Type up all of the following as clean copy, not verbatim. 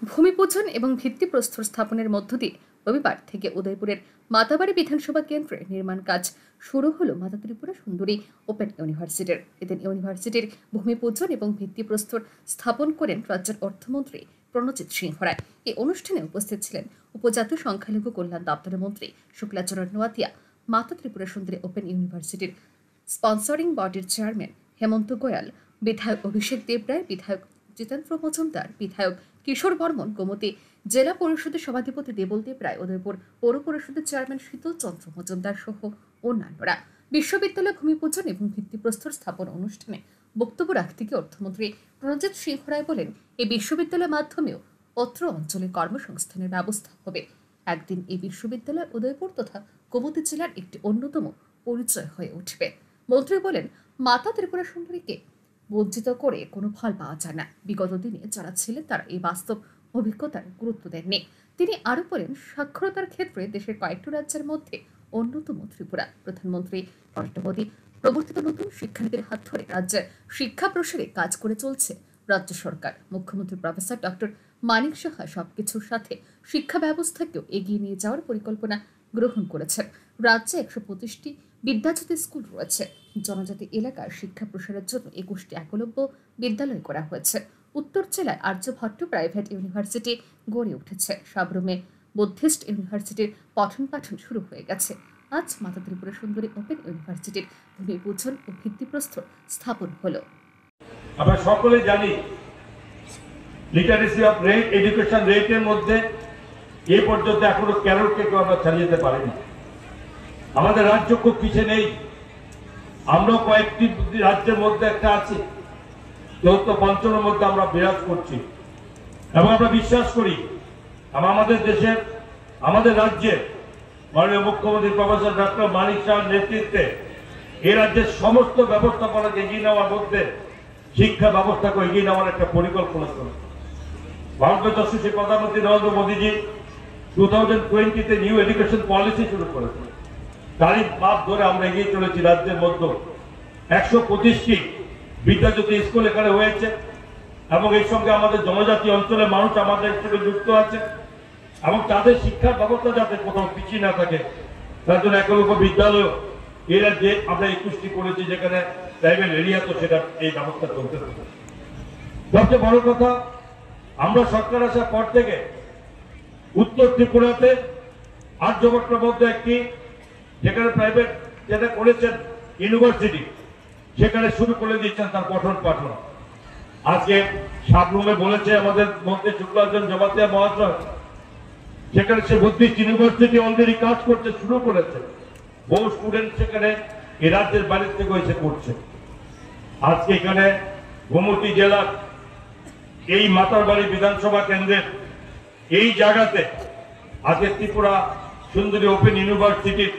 ভূমিপূজন এবং ভিত্তিপ্রস্তর স্থাপনের মধ্য দিয়ে রবিবার থেকে উদয়পুরের মাতাবাড়ি বিধানসভা কেন্দ্রে নির্মাণ কাজ শুরু হলো মাতা ত্রিপুরা সুন্দরী ওপেন ইউনিভার্সিটির। এদিন ইউনিভার্সিটির ভূমিপূজন এবং ভিত্তিপ্রস্তর স্থাপন করেন রাজ্যের অর্থমন্ত্রী প্রণজিৎ সিংহ রায়। এই অনুষ্ঠানে উপস্থিত ছিলেন উপজাতীয় সংখ্যালঘু কল্যাণ দপ্তরের মন্ত্রী শুক্লাচরণ নোয়াতিয়া, মাতা ত্রিপুরা সুন্দরী ওপেন ইউনিভার্সিটির স্পন্সরিং বডির চেয়ারম্যান হেমন্ত গোয়াল, বিধায়ক অভিষেক দেবরায়, বিধায়ক জিতেন্দ্র মজুমদার, বিধায়ক কিশোর বর্মন, গোমতী জেলা পরিষদের সভাধিপতি দেবল দেবরায়, উদয়পুর পৌর পরিষদের চেয়ারম্যান শীতল চন্দ্র মজুমদার সহ অন্যান্যরা। বিশ্ববিদ্যালয় ভূমিপূজন এবং ভিত্তিপ্রস্তর স্থাপন অনুষ্ঠানে বক্তব্য রাখতে গিয়ে অর্থমন্ত্রী প্রণজিৎ সিংহ রায় বলেন, এই বিশ্ববিদ্যালয়ের মাধ্যমেও অত্র অঞ্চলে কর্মসংস্থানের ব্যবস্থা হবে। একদিন এই বিশ্ববিদ্যালয় উদয়পুর তথা গোমতী জেলার একটি অন্যতম পরিচয় হয়ে উঠবে। মন্ত্রী বলেন, মাতা ত্রিপুরা সুন্দরীকে বঞ্চিত করে কোনো ফল পাওয়া যায় না। বিগত দিনে যারা ছিলেন তারা এই বাস্তব অভিজ্ঞতার গুরুত্ব দেননি। তিনি আরো বলেন, সাক্ষরতার ক্ষেত্রে দেশের কয়েকটি রাজ্যের মধ্যে অন্যতম ত্রিপুরা। প্রধানমন্ত্রী নরেন্দ্র মোদী প্রবর্তিত নতুন শিক্ষানীতির হাত ধরে রাজ্যের শিক্ষা প্রসারে কাজ করে চলছে রাজ্য সরকার। মুখ্যমন্ত্রী প্রফেসর ডক্টর মানিক সাহা সবকিছুর সাথে শিক্ষা ব্যবস্থাকেও এগিয়ে নিয়ে যাওয়ার পরিকল্পনা গ্রহণ করেছেন। রাজ্যে ১২৫টি বিদ্যাজ্যোতি স্কুল রয়েছে। জনজাতি এলাকার শিক্ষা প্রসারের জন্য ২১টি একলব্য বিদ্যালয় করা হয়েছে। উত্তর জেলায় আর্যভট্ট প্রাইভেট ইউনিভার্সিটি গড়ে উঠেছে। সাবরুমে বুদ্ধিস্ট ইউনিভার্সিটির পঠন পাঠন শুরু হয়ে গেছে। আজ মাতা ত্রিপুরা সুন্দরী ওপেন ইউনিভার্সিটির ভূমিপূজন ও ভিত্তিপ্রস্তর স্থাপন হলো। আমরা সকলে জানি লিটারেসি অফ রেট, এডুকেশন রেটের মধ্যে এই পর্যন্ত এখনো কেরলকে কেউ আমরা ছাড়িয়ে যেতে পারিনি। আমাদের রাজ্য খুব পিছিয়ে নেই। আমরা কয়েকটি রাজ্যের মধ্যে একটা আছি, চতুর্থ পঞ্চমের মধ্যে আমরা বিরাজ করছি এবং আমরা বিশ্বাস করি আমাদের দেশের, আমাদের রাজ্যের মাননীয় মুখ্যমন্ত্রী প্রফেসর ডক্টর মানিক সাহার নেতৃত্বে এই রাজ্যের সমস্ত ব্যবস্থাপনাকে এগিয়ে নেওয়ার মধ্যে শিক্ষা ব্যবস্থাকে এগিয়ে নেওয়ার একটা পরিকল্পনা করেছে। ভারতের যশস্বী প্রধানমন্ত্রী নরেন্দ্র মোদীজি 2020-তে নিউ এডুকেশন পলিসি শুরু করেছে। তারই মাপ ধরে আমরা এগিয়ে চলেছি। রাজ্যের মধ্যে ১২৫টি বিদ্যাজ্যোতি স্কুল এখানে হয়েছে এবং এর সঙ্গে আমাদের জনজাতি অঞ্চলের মানুষ আমাদের সঙ্গে যুক্ত আছে এবং তাদের শিক্ষার ব্যবস্থা যাতে কোথাও পিছিয়ে না থাকে তার জন্য একলব্য বিদ্যালয় এই রাজ্যে আমরা ২১টি করেছি, যেখানে ট্রাইবেল এরিয়া তো সেটা এই ব্যবস্থা চলতে থাকে। সবচেয়ে বড় কথা, আমরা সরকার আসার পর থেকে উত্তর ত্রিপুরাতে আর্যভট্টের মধ্যে একটি, যেখানে প্রাইভেট যেটা করেছেন ইউনিভার্সিটি, সেখানে শুরু করে দিচ্ছেন তার পঠন পাঠন। আজকে সাবরুমে বলেছে আমাদের মন্ত্রী শুক্লাচরণ জমাতিয়া মহাশয়, সেখানে সে বুদ্ধিস্ট ইউনিভার্সিটি অলরেডি কাজ করতে শুরু করেছে। বহু স্টুডেন্ট সেখানে এই রাজ্যের বাইরে থেকে এসে করছে। আজকে এখানে গোমতী জেলার এই মাতারবাড়ি বিধানসভা কেন্দ্রের এই জায়গাতে আজকে ত্রিপুরা সুন্দরী ওপেন ইউনিভার্সিটির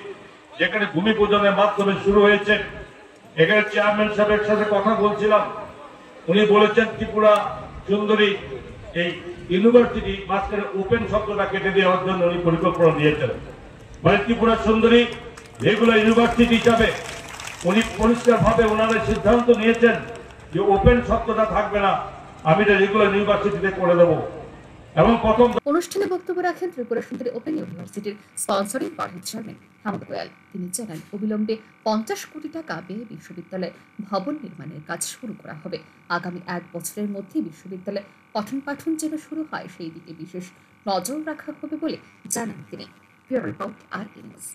যেখানে ভূমিপূজনের মাধ্যমে শুরু হয়েছে, এখানে চেয়ারম্যান সাহেবের সাথে কথা বলছিলাম, উনি বলেছেন ত্রিপুরা সুন্দরী এই ইউনিভার্সিটি মাঝখানে ওপেন শব্দটা কেটে দেওয়ার জন্য উনি পরিকল্পনা দিয়েছেন। মানে ত্রিপুরা সুন্দরী রেগুলার ইউনিভার্সিটি হিসাবে উনি পরিষ্কার ভাবে ওনারা সিদ্ধান্ত নিয়েছেন যে ওপেন শব্দটা থাকবে না, আমি এটা রেগুলার ইউনিভার্সিটিতে করে দেবো। এবং প্রথম অনুষ্ঠানে বক্তব্য রাখেন ত্রিপুরা সুন্দরী ওপেন ইউনিভার্সিটির স্পন্সরিং বডির চেয়ারম্যান হেমন্ত গোয়াল। তিনি জানান, অবিলম্বে ৫০ কোটি টাকা ব্যয়ে বিশ্ববিদ্যালয় ভবন নির্মাণের কাজ শুরু করা হবে। আগামী ১ বছরের মধ্যে বিশ্ববিদ্যালয় পঠন পাঠন যেন শুরু হয় সেই দিকে বিশেষ নজর রাখা হবে বলে জানান তিনি। ব্যুরো রিপোর্ট, আর নিউজ।